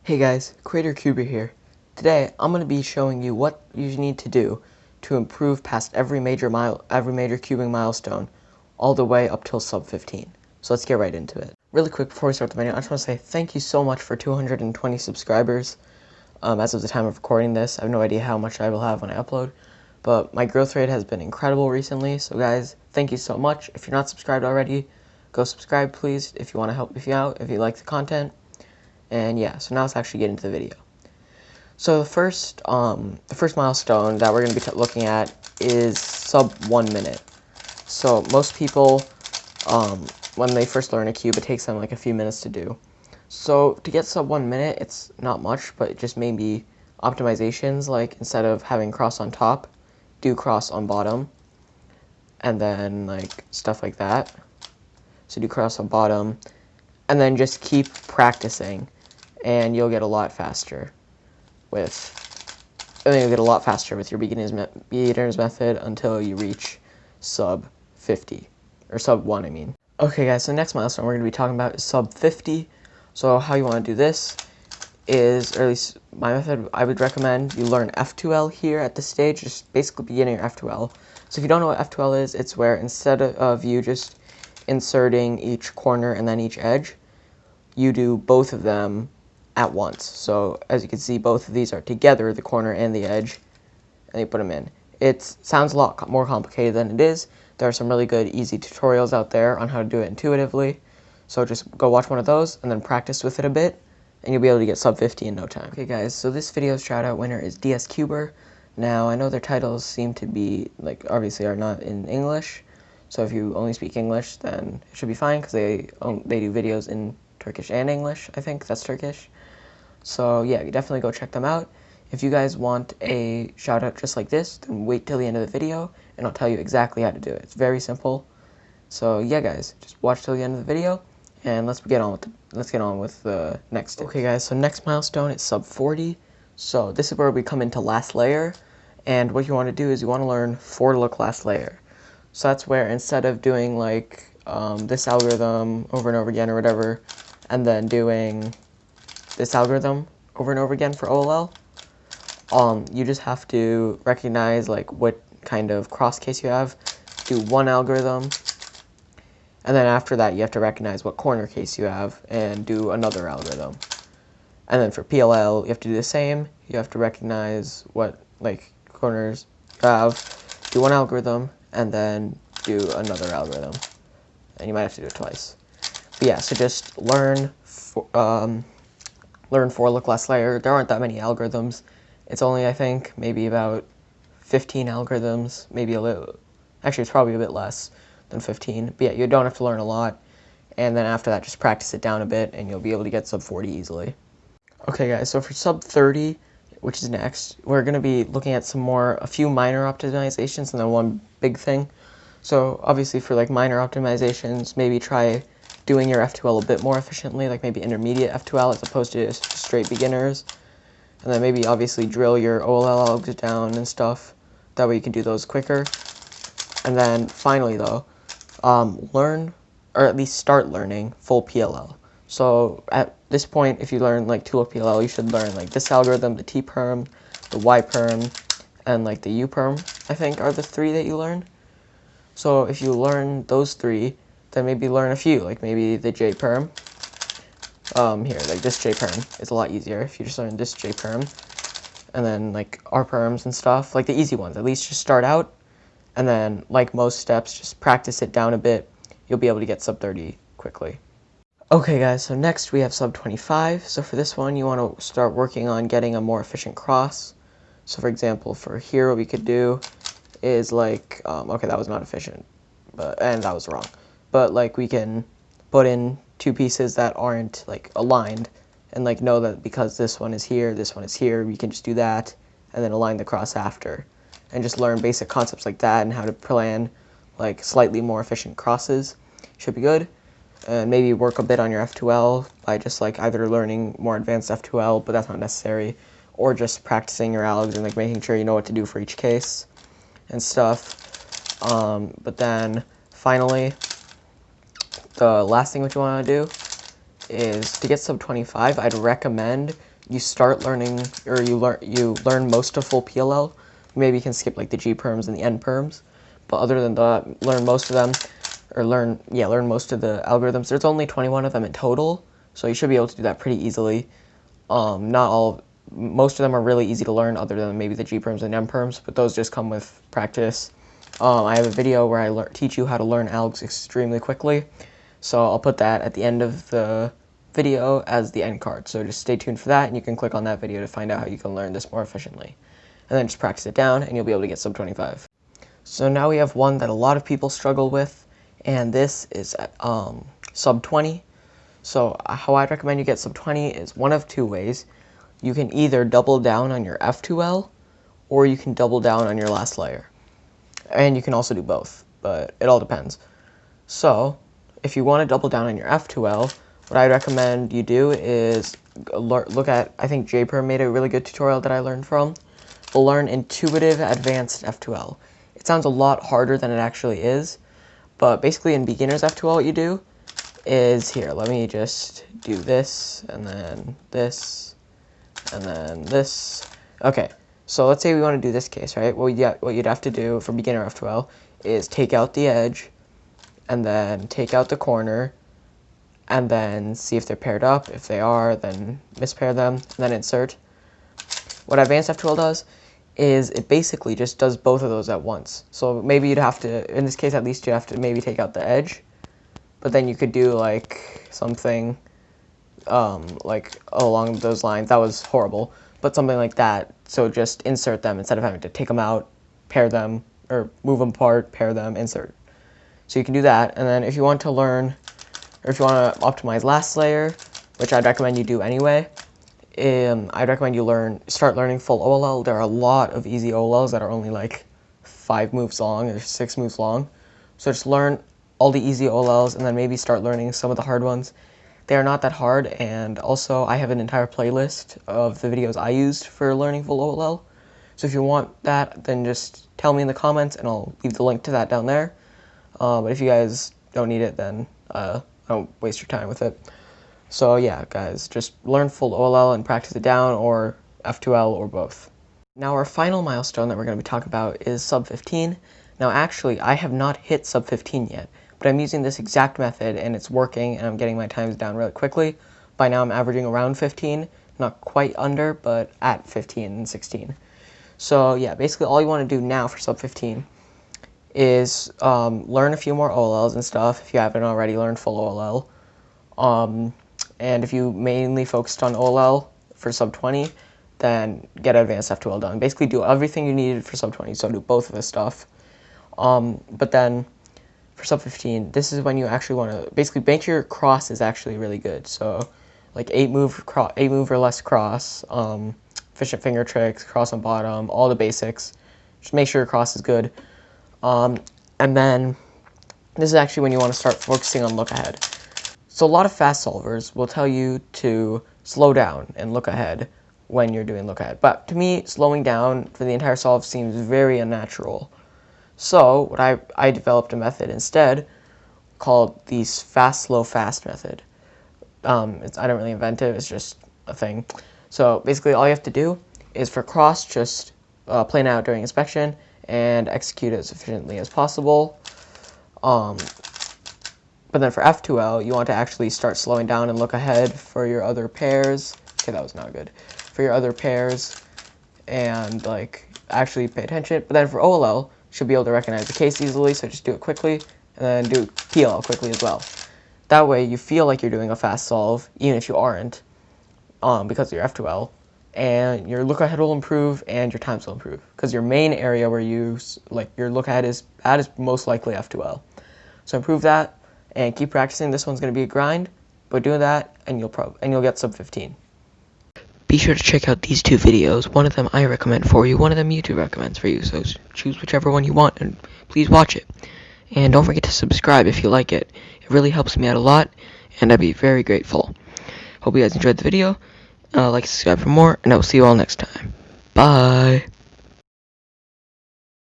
Hey guys, Creator Cuber here. Today I'm going to be showing you what you need to do to improve past every major cubing milestone all the way up till sub 15. So let's get right into it. Really quick before we start the video, I just want to say thank you so much for 220 subscribers. As of the time of recording this, I have no idea how much I will have when I upload, but my growth rate has been incredible recently. So guys, thank you so much. If you're not subscribed already, go subscribe please if you want to help me out, if you like the content. And yeah, so now let's actually get into the video. So the first milestone that we're going to be looking at is sub 1 minute. So most people, when they first learn a cube, it takes them like a few minutes to do. So to get sub 1 minute, it's not much, but it just maybe optimizations, like instead of having cross on top, do cross on bottom, and then like stuff like that. So do cross on bottom, and then just keep practicing, and you'll get a lot faster with your beginner's method until you reach sub 50, or sub 1 I mean. Okay guys, so the next milestone we're going to be talking about is sub 50. So how you want to do this is, or at least my method, I would recommend you learn F2L here at this stage, just basically beginning your F2L. So if you don't know what F2L is, it's where instead of you just inserting each corner and then each edge, you do both of them at once. So as you can see, both of these are together, the corner and the edge, and you put them in. It sounds a lot more complicated than it is. There are some really good easy tutorials out there on how to do it intuitively. So just go watch one of those and then practice with it a bit, and you'll be able to get sub 50 in no time. Okay guys, so this video's shout out winner is DS Cuber. Now I know their titles seem to be, like, obviously are not in English. So if you only speak English, then it should be fine, because they do videos in Turkish and English. I think that's Turkish. So yeah, you definitely go check them out. If you guys want a shout out just like this, then wait till the end of the video and I'll tell you exactly how to do it. It's very simple. So yeah guys, just watch till the end of the video and let's get on with the next step. Okay guys, so next milestone is sub 40. So this is where we come into last layer, and what you want to do is you want to learn 4-look last layer. So that's where instead of doing like this algorithm over and over again or whatever, and then doing this algorithm over and over again for OLL, you just have to recognize like what kind of cross case you have, do one algorithm, and then after that you have to recognize what corner case you have and do another algorithm. And then for PLL you have to do the same. You have to recognize what like corners you have, do one algorithm, and then do another algorithm. And you might have to do it twice. But yeah, so just learn 4-look last layer. There aren't that many algorithms. It's only, I think, maybe about 15 algorithms, maybe a little. Actually, it's probably a bit less than 15. But yeah, you don't have to learn a lot. And then after that, just practice it down a bit, and you'll be able to get sub 40 easily. Okay, guys, so for sub 30, which is next, we're going to be looking at a few minor optimizations and then one big thing. So obviously for like minor optimizations, maybe try doing your F2L a bit more efficiently, like maybe intermediate F2L as opposed to just straight beginners. And then maybe obviously drill your OLL algs down and stuff. That way you can do those quicker. And then finally though, learn, or at least start learning, full PLL. So at this point, if you learn like 2-look PLL, you should learn like this algorithm, the T-perm, the Y-perm, and like the U-perm, I think, are the 3 that you learn. So if you learn those 3, then maybe learn a few, like maybe the J-perm. Here, like this J-perm is a lot easier if you just learn this J-perm. And then like R-perms and stuff, like the easy ones. At least just start out, and then like most steps, just practice it down a bit. You'll be able to get sub 30 quickly. Okay guys, so next we have sub 25. So for this one, you want to start working on getting a more efficient cross. So for example, for here, what we could do is like, okay, that was not efficient, and that was wrong. But like we can put in 2 pieces that aren't like aligned, and like know that because this one is here, we can just do that, and then align the cross after. And just learn basic concepts like that and how to plan like slightly more efficient crosses. Should be good. And maybe work a bit on your F2L by just like either learning more advanced F2L, but that's not necessary, or just practicing your algs and like making sure you know what to do for each case and stuff. But then finally, the last thing what you want to do is to get sub 25, I'd recommend you start learning, or you learn most of full PLL. Maybe you can skip like the G perms and the N perms, but other than that, learn most of them, or learn most of the algorithms. There's only 21 of them in total, so you should be able to do that pretty easily. Most of them are really easy to learn, other than maybe the G perms and M perms, but those just come with practice. I have a video where I teach you how to learn algs extremely quickly, so I'll put that at the end of the video as the end card. So just stay tuned for that, and you can click on that video to find out how you can learn this more efficiently. And then just practice it down, and you'll be able to get sub 25. So now we have one that a lot of people struggle with, and this is sub 20. So how I'd recommend you get sub 20 is one of two ways. You can either double down on your F2L, or you can double down on your last layer. And you can also do both, but it all depends. So if you want to double down on your F2L, what I recommend you do is look at, I think JPerm made a really good tutorial that I learned from. We'll learn Intuitive Advanced F2L. It sounds a lot harder than it actually is, but basically in beginner's F2L what you do is, here, let me just do this, and then this, and then this. Okay, so let's say we want to do this case, right? What you'd have to do for beginner F2L is take out the edge, and then take out the corner, and then see if they're paired up. If they are, then mispair them, and then insert. What Advanced F2L does is it basically just does both of those at once. So maybe you'd have to, in this case at least, you have to maybe take out the edge, but then you could do like something like along those lines. That was horrible, but something like that. So just insert them instead of having to take them out, pair them, or move them apart, pair them, insert. So you can do that, and then if you want to learn, or if you want to optimize last layer, which I'd recommend you do anyway, I'd recommend you start learning full OLL. There are a lot of easy OLLs that are only like 5 moves long or 6 moves long. So just learn all the easy OLLs, and then maybe start learning some of the hard ones. They are not that hard, and also I have an entire playlist of the videos I used for learning full OLL. So if you want that, then just tell me in the comments, and I'll leave the link to that down there. But if you guys don't need it, then don't waste your time with it. So yeah, guys, just learn full OLL and practice it down, or F2L, or both. Now our final milestone that we're going to be talking about is sub 15. Now actually, I have not hit sub 15 yet, but I'm using this exact method, and it's working, and I'm getting my times down really quickly. By now I'm averaging around 15, not quite under, but at 15 and 16. So yeah, basically all you want to do now for sub 15 is learn a few more OLLs and stuff if you haven't already learned full OLL. And if you mainly focused on OLL for sub 20, then get Advanced F2L done. Basically do everything you needed for sub 20, so do both of this stuff. But then for sub 15, this is when you actually want to basically make your cross is actually really good. So like 8 move or less cross, efficient finger tricks, cross on bottom, all the basics. Just make sure your cross is good. And then this is actually when you want to start focusing on look ahead. So a lot of fast solvers will tell you to slow down and look ahead when you're doing look ahead. But to me, slowing down for the entire solve seems very unnatural. So what I developed a method instead called the fast, slow, fast method. I don't really invent it, it's just a thing. So basically all you have to do is for cross, just plan out during inspection and execute it as efficiently as possible. But then for F2L, you want to actually start slowing down and look ahead for your other pairs. Okay, that was not good. For your other pairs, and like actually pay attention. But then for OLL, you should be able to recognize the case easily, so just do it quickly, and then do PLL quickly as well. That way you feel like you're doing a fast solve, even if you aren't, because of your F2L. And your look ahead will improve, and your times will improve. Because your main area where your look ahead is most likely F2L. So improve that, and keep practicing. This one's going to be a grind, but do that, and you'll get sub 15. Be sure to check out these 2 videos. One of them I recommend for you, one of them YouTube recommends for you. So choose whichever one you want, and please watch it. And don't forget to subscribe if you like it. It really helps me out a lot, and I'd be very grateful. Hope you guys enjoyed the video. Like and subscribe for more, and I will see you all next time. Bye.